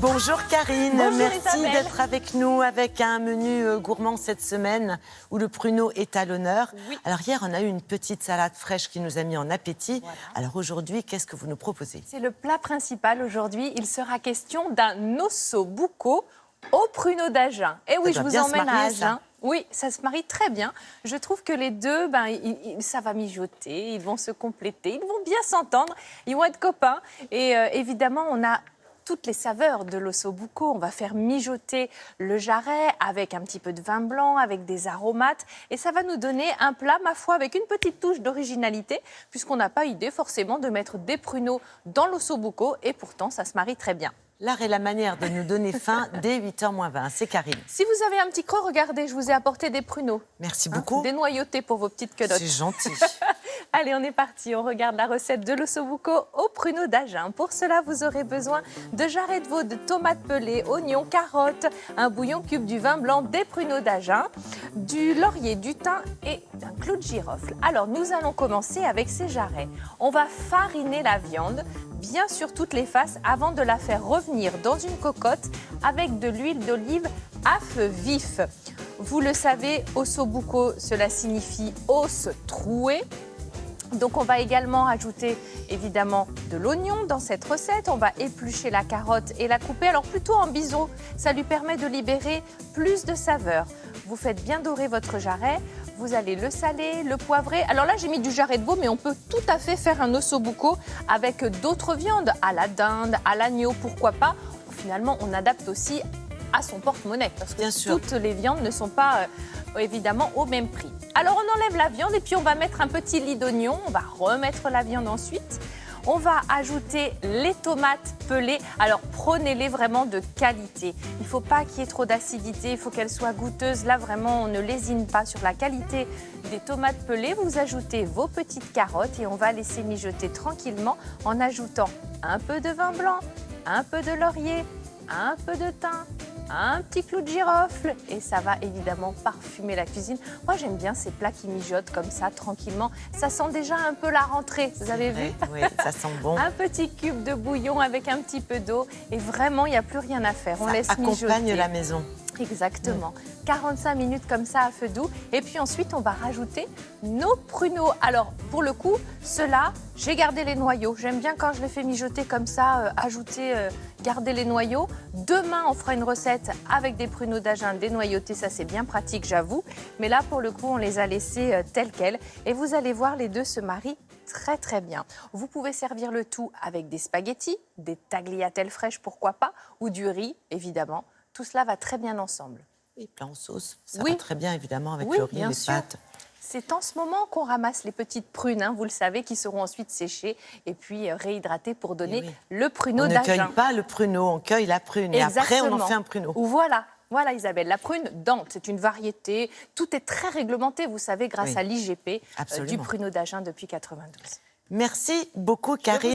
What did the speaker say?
Bonjour Karine, Bonjour merci Isabelle. d'être avec nous avec un menu gourmand cette semaine où le pruneau est à l'honneur. Oui. Alors hier, on a eu une petite salade fraîche qui nous a mis en appétit. Voilà. Alors aujourd'hui, qu'est-ce que vous nous proposez? C'est le plat principal aujourd'hui. Il sera question d'un osso bucco au pruneau d'Agen. Et oui, Ça je doit vous bien se emmène à marier, ça. Agen. Oui, ça se marie très bien. Je trouve que les deux, ça va mijoter, ils vont se compléter, ils vont bien s'entendre, ils vont être copains. Et évidemment, on a toutes les saveurs de l'osso bucco. On va faire mijoter le jarret avec un petit peu de vin blanc, avec des aromates. Et ça va nous donner un plat, ma foi, avec une petite touche d'originalité, puisqu'on n'a pas idée forcément de mettre des pruneaux dans l'osso bucco. Et pourtant, ça se marie très bien. L'art et la manière de nous donner faim dès 8h moins 20. C'est Karine. Si vous avez un petit creux, regardez, je vous ai apporté des pruneaux. Merci beaucoup. Dénoyautés pour vos petites quenottes. C'est gentil. Allez, on est parti. On regarde la recette de l'osso bucco au pruneau d'Agen. Pour cela, vous aurez besoin de jarrets de veau, de tomates pelées, oignons, carottes, un bouillon cube, du vin blanc, des pruneaux d'Agen, du laurier, du thym et d'un clou de girofle. Alors, nous allons commencer avec ces jarrets. On va fariner la viande, bien sur toutes les faces, avant de la faire revenir dans une cocotte avec de l'huile d'olive à feu vif. Vous le savez, osso bucco, cela signifie os troué. Donc on va également ajouter évidemment de l'oignon dans cette recette. On va éplucher la carotte et la couper, alors plutôt en biseau. Ça lui permet de libérer plus de saveur. Vous faites bien dorer votre jarret. Vous allez le saler, le poivrer. Alors là, j'ai mis du jarret de veau, mais on peut tout à fait faire un osso bucco avec d'autres viandes, à la dinde, à l'agneau, pourquoi pas. Finalement, on adapte aussi à son porte-monnaie, parce que Bien sûr. toutes les viandes ne sont pas évidemment au même prix. Alors on enlève la viande et puis on va mettre un petit lit d'oignon, on va remettre la viande ensuite. On va ajouter les tomates pelées. Alors prenez-les vraiment de qualité. Il ne faut pas qu'il y ait trop d'acidité, il faut qu'elles soient goûteuses. Là vraiment, on ne lésine pas sur la qualité des tomates pelées. Vous ajoutez vos petites carottes et on va laisser mijoter tranquillement en ajoutant un peu de vin blanc, un peu de laurier, un peu de thym, un petit clou de girofle et ça va évidemment parfumer la cuisine. Moi, j'aime bien ces plats qui mijotent comme ça, tranquillement. Ça sent déjà un peu la rentrée, vous avez vu? Oui, ça sent bon. Un petit cube de bouillon avec un petit peu d'eau et vraiment, il n'y a plus rien à faire. On laisse Accompagne mijoter. la maison. Exactement. 45 minutes comme ça à feu doux. Et puis ensuite, on va rajouter nos pruneaux. Alors, pour le coup, ceux-là, j'ai gardé les noyaux. J'aime bien quand je les fais mijoter comme ça, garder les noyaux. Demain, on fera une recette avec des pruneaux d'Agen dénoyautés. Ça, c'est bien pratique, j'avoue. Mais là, pour le coup, on les a laissés tels quels. Et vous allez voir, les deux se marient très, très bien. Vous pouvez servir le tout avec des spaghettis, des tagliatelles fraîches, pourquoi pas, ou du riz, évidemment. Tout cela va très bien ensemble. Et plein en sauce. Ça Oui. va très bien, évidemment, avec Oui, le riz, bien les sûr. pâtes. C'est en ce moment qu'on ramasse les petites prunes, hein, vous le savez, qui seront ensuite séchées et puis réhydratées pour donner oui. le pruneau On ne d'Agen. cueille pas le pruneau, on cueille la prune. Et après, on en fait un pruneau. Voilà. Voilà Isabelle, la prune dente, c'est une variété. Tout est très réglementé, vous savez, grâce Oui. à l'IGP du Absolument. pruneau d'Agen depuis 92. Merci beaucoup, Karine.